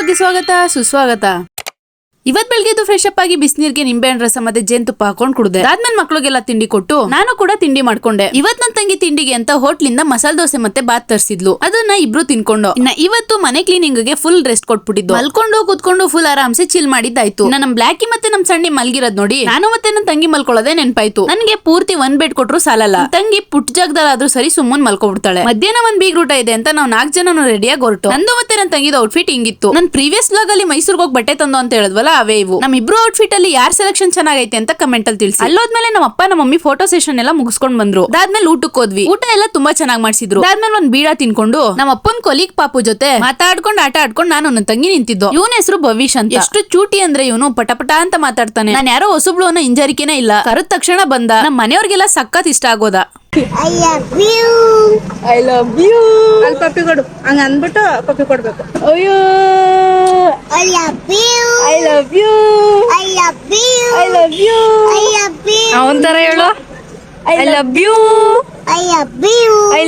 ಬ್ಲಾಗ್ಗೆ ಸ್ವಾಗತ ಸುಸ್ವಾಗತ. ಇವತ್ ಬೆಳಗ್ಗೆ ಫ್ರೆಶ್ ಅಪ್ ಆಗಿ ಬಿಸಿನೀರ್ಗೆ ನಿಂಬೆಹಣ್ಣು ರಸ ಮತ್ತೆ ಜೇನುತುಪ್ಪ ಹಾಕೊಂಡ್ ಕುಡ್ದೆ. ಅದಾದ್ಮೇಲೆ ಮಕ್ಳಿಗೆಲ್ಲ ತಿಂಡಿ ಕೊಟ್ಟು ನಾನು ಕೂಡ ತಿಂಡಿ ಮಾಡ್ಕೊಂಡೆ. ಇವತ್ ನನ್ ತಂಗಿ ತಿಂಡಿಗೆ ಅಂತ ಹೋಟ್ಲಿಂದ ಮಸಾಲೆ ದೋಸೆ ಮತ್ತೆ ಬಾತ್ ತರಿಸಿದ್ಲು. ಅದನ್ನ ಇಬ್ರು ತಿನ್ಕೊಂಡು ಇನ್ನ ಇವತ್ತು ಮನೆ ಕ್ಲೀನಿಂಗ್ ಗೆ ಫುಲ್ ರೆಸ್ಟ್ ಕೊಟ್ಬಿಟ್ಟಿದ್ದು. ಮಲ್ಕೊಂಡು ಕುತ್ಕೊಂಡು ಫುಲ್ ಆರಾಮ್ಸೆ ಚಿಲ್ ಮಾಡಿದ್ದಾಯ್ತು. ನಮ್ ಬ್ಲಾಕಿ ಮತ್ತೆ ನಮ್ ಸಣ್ಣಿ ಮಲ್ಗಿರೋದ್ ನೋಡಿ ನಾನು ಮತ್ತೆ ನನ್ ತಂಗಿ ಮಲ್ಕೊಳ್ಳೋದೇ ನೆನ್ಪಾಯ್ತು. ನನ್ಗೆ ಪೂರ್ತಿ ಒಂದ್ ಬೆಡ್ ಕೊಟ್ರು ಸಾಲಲ್ಲ. ತಂಗಿ ಪುಟ್ ಜಾಗದಲ್ಲಾದ್ರೂ ಸರಿ ಸುಮ್ಮನ್ ಮಲ್ಕೊಬಿಡ್ತಾಳೆ. ಮಧ್ಯಾಹ್ನ ಒಂದ್ ಬೀಗ್ ಊಟ ಇದೆ ಅಂತ ನಾವ್ 4 ಜನ ರೆಡಿಯಾಗಿ ಹೊರಟು. ನಂದು ಮತ್ತೆ ನನ್ ತಂಗಿದ ಔಟ್ಫಿಟ್ ಹಿಂಗಿತ್ತು. ನನ್ ಪ್ರೀವಿಯಸ್ ವ್ಲಾಗ್ ಅಲ್ಲಿ ಮೈಸೂರ್ಗೆ ಹೋಗಿ ಬಟ್ಟೆ ತಂದು ಅಂತ ಹೇಳಿದ್ವಲ್ಲ ಅವೇ ಇವು. ನಮ್ ಇಬ್ರು ಔಟ್ಫಿಟ್ ಅಲ್ಲಿ ಯಾರ್ ಸೆಲೆಕ್ಷನ್ ಚೆನ್ನಾಗೈತೆ ಅಂತ ಕಮೆಂಟ್ ಅಲ್ಲಿ ತಿಳಿಸಿ. ಅಲ್ಲೋದ್ಮೇಲೆ ನಮ್ಮ ಅಪ್ಪ ನಮ್ಮ ಮಮ್ಮಿ ಫೋಟೋ ಸೆಷನ್ ಎಲ್ಲ ಮುಗಿಸ್ಕೊಂಡ್ ಬಂದ್ರು. ಅದಾದ್ಮೇಲೆ ಊಟಕ್ಕೆ ಹೋದ್ವಿ. ಊಟ ಎಲ್ಲ ತುಂಬಾ ಚೆನ್ನಾಗಿ ಮಾಡ್ಸಿದ್ರು. ಅದಾದ್ಮೇಲೆ ಒಂದ್ ಬೀಡ ತಿನ್ಕೊಂಡು ನಮ್ಮ ಅಪ್ಪನ್ ಕೊಲೀಗ್ ಪಾಪು ಜೊತೆ ಮಾತಾಡ್ಕೊಂಡು ಆಟ ಆಡ್ಕೊಂಡು ನಾನು ನನ್ನ ತಂಗಿ ನಿಂತಿದ್ದು. ಇವನ ಹೆಸರು ಭವಿಷ್ ಅಂತ. ಎಷ್ಟು ಚೂಟಿ ಅಂದ್ರೆ ಇವನು ಪಟಪಟ ಅಂತ ಮಾತಾಡ್ತಾನೆ. ನಾನು ಯಾರೋ ಹೊಸಬ್ಳು ಅನ್ನೋ ಹಿಂಜರಿಕೆನೇ ಇಲ್ಲ. ಕರೆದ ತಕ್ಷಣ ಬಂದ. ನಮ್ಮ ಮನೆಯವ್ರಿಗೆಲ್ಲ ಸಖತ್ ಇಷ್ಟ ಆಗೋದ. I love you ಅಲ್ಲಿ ಪಪ್ಪಿ ಕೊಡು ಹಂಗ ಅಂದ್ಬಿಟ್ಟು ಪಪ್ಪಿ ಕೊಡ್ಬೇಕು. ಅಯ್ಯೋ I love you ಅವನ್ ತರ ಹೇಳು. I love you ಅಯ್ಯೋ I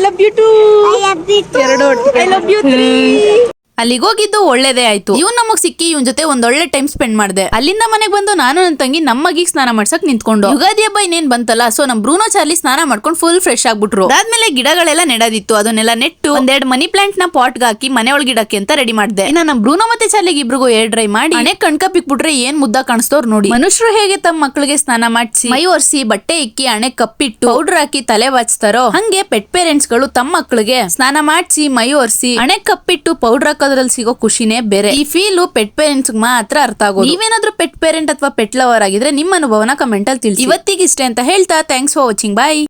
love you too ಎರಡು I love you 3. ಅಲ್ಲಿಗೆ ಹೋಗಿದ್ದು ಒಳ್ಳೇದೇ ಆಯ್ತು. ಇವ್ ನಮಗ್ ಸಿಕ್ಕಿ ಇವನ್ ಜೊತೆ ಒಂದ್ ಒಳ್ಳೆ ಟೈಮ್ ಸ್ಪೆಂಡ್ ಮಾಡ್ದೆ. ಅಲ್ಲಿಂದ ಮನೆಗ್ ಬಂದು ನಾನು ನನ್ನ ತಂಗಿ ನಮ್ಮಗಿಗ್ ಸ್ನಾನ ಮಾಡ್ಸಕ್ ನಿಂತ್ಕೊಂಡು. ಯುಗಾದಿ ಹಬ್ಬ ಇನ್ನೇನ್ ಬಂತಲ್ಲ, ಸೊ ನಮ್ ಬ್ರೂನೋ ಚಾರ್ಲಿ ಸ್ನಾನ ಮಾಡ್ಕೊಂಡು ಫುಲ್ ಫ್ರೆಶ್ ಆಗ್ಬಿಟ್ರು. ಅದಾದ್ಮೇಲೆ ಗಿಡಗಳೆಲ್ಲ ನೆಡೋದಿತ್ತು, ಅದನ್ನೆಲ್ಲ ನೆಟ್ಟು ಒಂದೆರಡು ಮನಿ ಪ್ಲಾಂಟ್ ನ ಪಾಟ್ ಹಾಕಿ ಮನೆ ಒಳಗಿಡಕ್ಕೆ ಅಂತ ರೆಡಿ ಮಾಡ್ದೆ. ಇನ್ನ ನಮ್ ಬ್ರೂನೋ ಮತ್ತೆ ಚಾರ್ಲಿಗೆ ಇಬ್ರಿಗೂ ಏರ್ ಡ್ರೈ ಮಾಡಿ ಮನೆ ಕಣ್ಕಪ್ಪಿಕ್ಬಿಟ್ರೆ ಏನ್ ಮುದ್ದ ಕಾಣಿಸ್ತವ್ರು ನೋಡಿ. ಮನುಷ್ಯರು ಹೇಗೆ ತಮ್ಮ ಮಕ್ಳಿಗೆ ಸ್ನಾನ ಮಾಡಿಸಿ ಮೈ ಒರೆಸಿ ಬಟ್ಟೆ ಇಕ್ಕಿ ಹಣೆ ಕಪ್ಪಿಟ್ಟು ಪೌಡರ್ ಹಾಕಿ ತಲೆ ಬಾಚ್ತಾರೋ, ಹಂಗೆ ಪೆಟ್ ಪೇರೆಂಟ್ಸ್ ಗಳು ತಮ್ಮ ಮಕ್ಳಿಗೆ ಸ್ನಾನ ಮಾಡಿಸಿ ಮೈ ಒರೆಸಿ ಹಣೆ ಕಪ್ಪಿಟ್ಟು ಪೌಡರ್ ಹಾಕೋದ್ರಲ್ಲಿ ಸಿಗೋ ಖುಷಿನೇ ಬೇರೆ. ಈ ಫೀಲ್ ಪೆಟ್ ಪೇರೆಂಟ್ಸ್ ಮಾತ್ರ ಅರ್ಥ ಆಗೋದು. ನೀವೇನಾದ್ರೂ ಪೆಟ್ ಪೇರೆಂಟ್ ಅಥವಾ ಪೆಟ್ ಲವರ್ ಆಗಿದ್ರೆ ನಿಮ್ಮ ಅನುಭವನ ಕಮೆಂಟ್ ಅಲ್ಲಿ ತಿಳಿಸಿ. ಇವತ್ತಿಗೆ ಇಷ್ಟೇ ಅಂತ ಹೇಳ್ತಾ ಥ್ಯಾಂಕ್ಸ್ ಫಾರ್ ವಾಚಿಂಗ್. ಬಾಯ್.